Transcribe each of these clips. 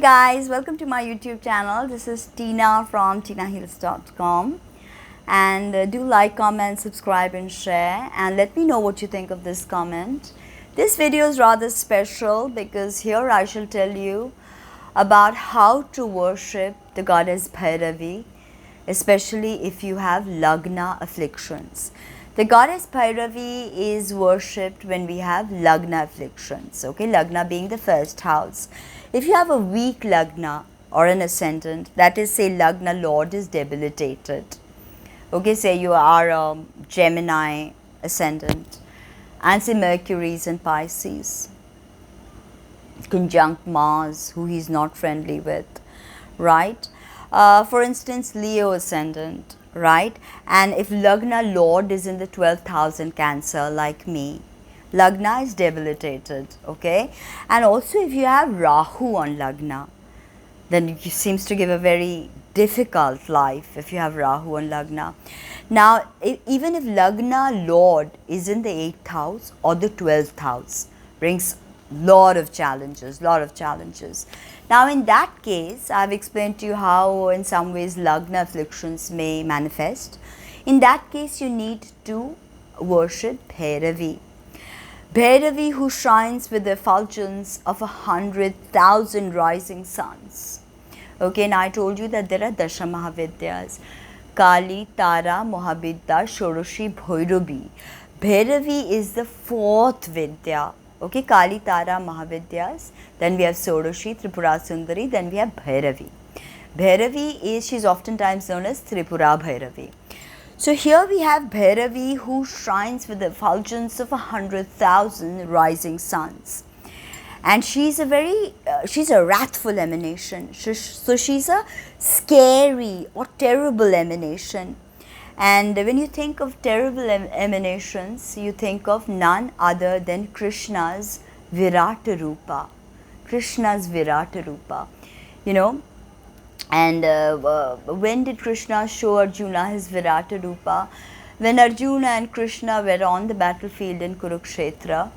Guys, welcome to my YouTube channel. This is Tina from TinaHeals.com, and do like, comment, subscribe and share, and let me know what you think of this comment. This video is rather special because here I shall tell you about how to worship the goddess Bhairavi, especially if you have Lagna afflictions. The goddess Bhairavi is worshipped when we have Lagna afflictions, okay, Lagna being the first house. If you have a weak Lagna or an ascendant, that is, say Lagna Lord is debilitated, okay, say you are a Gemini ascendant and say Mercury is in Pisces, conjunct Mars, who he is not friendly with, right? For instance, Leo ascendant, right? And if Lagna Lord is in the 12th house in Cancer, like me, Lagna is debilitated, okay? And also if you have Rahu on Lagna, then it seems to give a very difficult life if you have Rahu on Lagna. Now, even if Lagna Lord is in the 8th house or the 12th house, brings lot of challenges. Now, in that case, I have explained to you how in some ways Lagna afflictions may manifest. In that case, you need to worship Bhairavi. Bhairavi, who shines with the effulgence of 100,000 rising suns. Okay, and I told you that there are Dasha Mahavidyas. Kali, Tara, Mohabidya, Shoroshi, Bhairavi. Bhairavi is the 4th Vidya. Okay, Kali, Tara, Mahavidyas. Then we have Shoroshi, Tripura Sundari. Then we have Bhairavi. Bhairavi is, she is oftentimes known as Tripura Bhairavi. So here we have Bhairavi, who shines with the effulgence of 100,000 rising suns. And she's a wrathful emanation. So she's a scary or terrible emanation. And when you think of terrible emanations, you think of none other than Krishna's Virata Rupa. Krishna's Virata Rupa, you know. And when did Krishna show Arjuna his Virata Rupa? When Arjuna and Krishna were on the battlefield in Kurukshetra,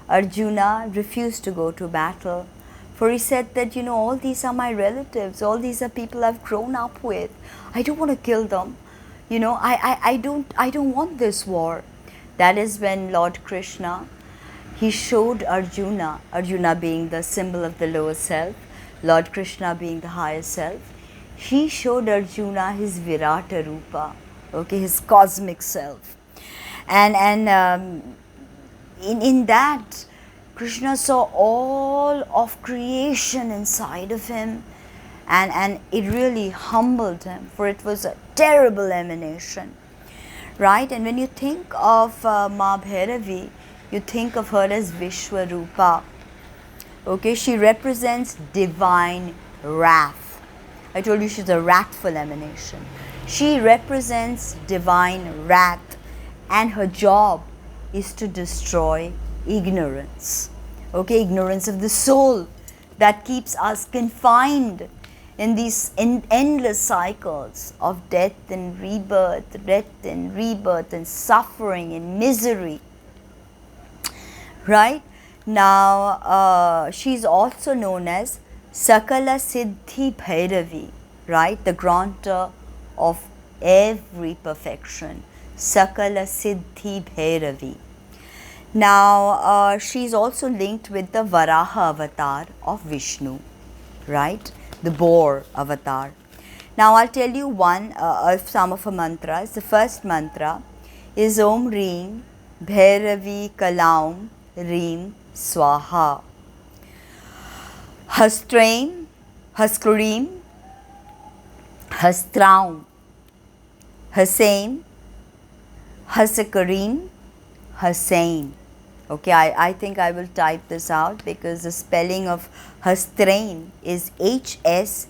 Arjuna refused to go to battle, for he said that, you know, all these are my relatives, all these are people I've grown up with. I don't want to kill them. You know, I don't want this war. That is when Lord Krishna, he showed Arjuna being the symbol of the lower self, Lord Krishna being the higher self, he showed Arjuna his Virata Rupa, okay, his cosmic self. And in that, Krishna saw all of creation inside of him, and it really humbled him, for it was a terrible emanation, right? And when you think of Ma Bhairavi, you think of her as Vishwarupa. Okay, she represents divine wrath. I told you she's a wrathful emanation. She represents divine wrath, and her job is to destroy ignorance. Okay, ignorance of the soul that keeps us confined in these endless cycles of death and rebirth, and suffering and misery. Right? Now, she is also known as Sakala Siddhi Bhairavi, right? The grantor of every perfection. Sakala Siddhi Bhairavi. Now, she is also linked with the Varaha avatar of Vishnu, right? The boar avatar. Now, I'll tell you some of her mantras. The first mantra is Om Reem Bhairavi Kalaum Reem Swaha. Hastraim, Haskrim, Hastraum, Hasaim, Hasakarim, Hasain. Okay, I think I will type this out because the spelling of Hastraim is H-S-T-R-A-I-M.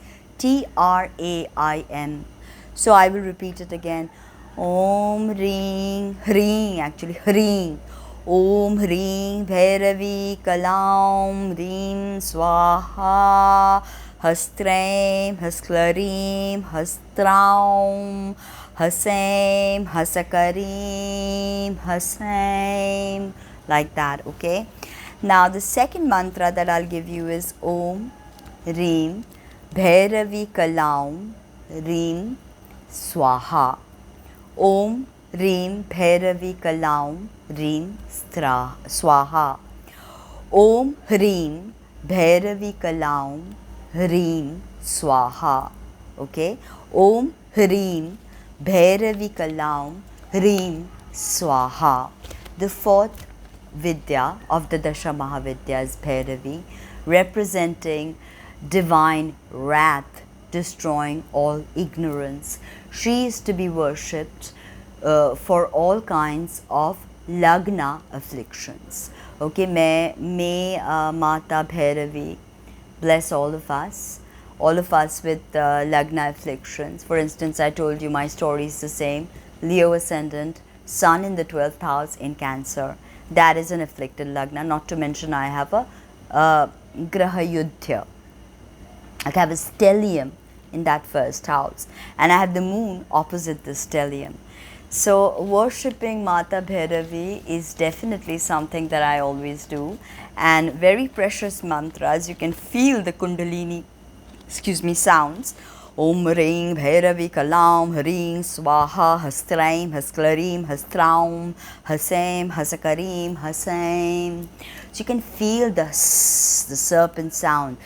So I will repeat it again. Om Ring, Hring, actually Hring. Om Hring Bhairavi Kalaum Rim Swaha. Hastraim, Hasklarim, Hastraum, Hasaim, Hasakarim, Hasaim. Like that, okay? Now the second mantra that I'll give you is Om Reem Bhairavi Kalaum Reem Swaha. Om Reem Bhairavi Kalaum Reem Swaha. Om Hreem Bhairavi Kalaum Hreem Swaha. Okay. Om Hreem Bhairavi Kalaum Hreem Swaha. The fourth Vidya of the Dasha Mahavidya is Bhairavi, representing divine wrath, destroying all ignorance. She is to be worshipped for all kinds of Lagna afflictions. Okay, may Mata Bhairavi bless all of us with Lagna afflictions. For instance, I told you my story is the same. Leo ascendant, Sun in the 12th house in Cancer. That is an afflicted Lagna. Not to mention, I have a Graha Yudhya. I have a stellium in that first house, and I have the moon opposite the stellium. So worshipping Mata Bhairavi is definitely something that I always do, and very precious mantras. You can feel the Kundalini, sounds. Om Ring Bhairavi Kalam Haring Swaha Hastraim Hasklarim Hastraum Hasem Hasakarim Hasem. So you can feel the serpent sound.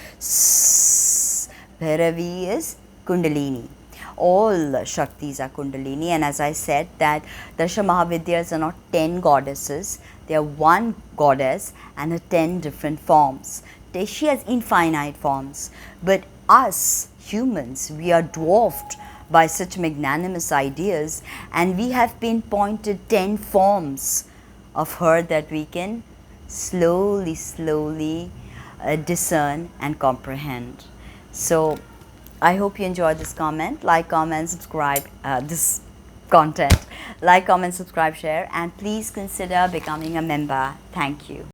Bhairavi is Kundalini. All Shaktis are Kundalini, and as I said that Dasha Mahavidyas are not 10 goddesses, they are one goddess and her 10 different forms. She has infinite forms, but us humans, we are dwarfed by such magnanimous ideas, and we have been pointed 10 forms of her that we can slowly discern and comprehend. So I hope you enjoyed this comment. Like, comment, subscribe this content. Like, comment, subscribe, share, and please consider becoming a member. Thank you.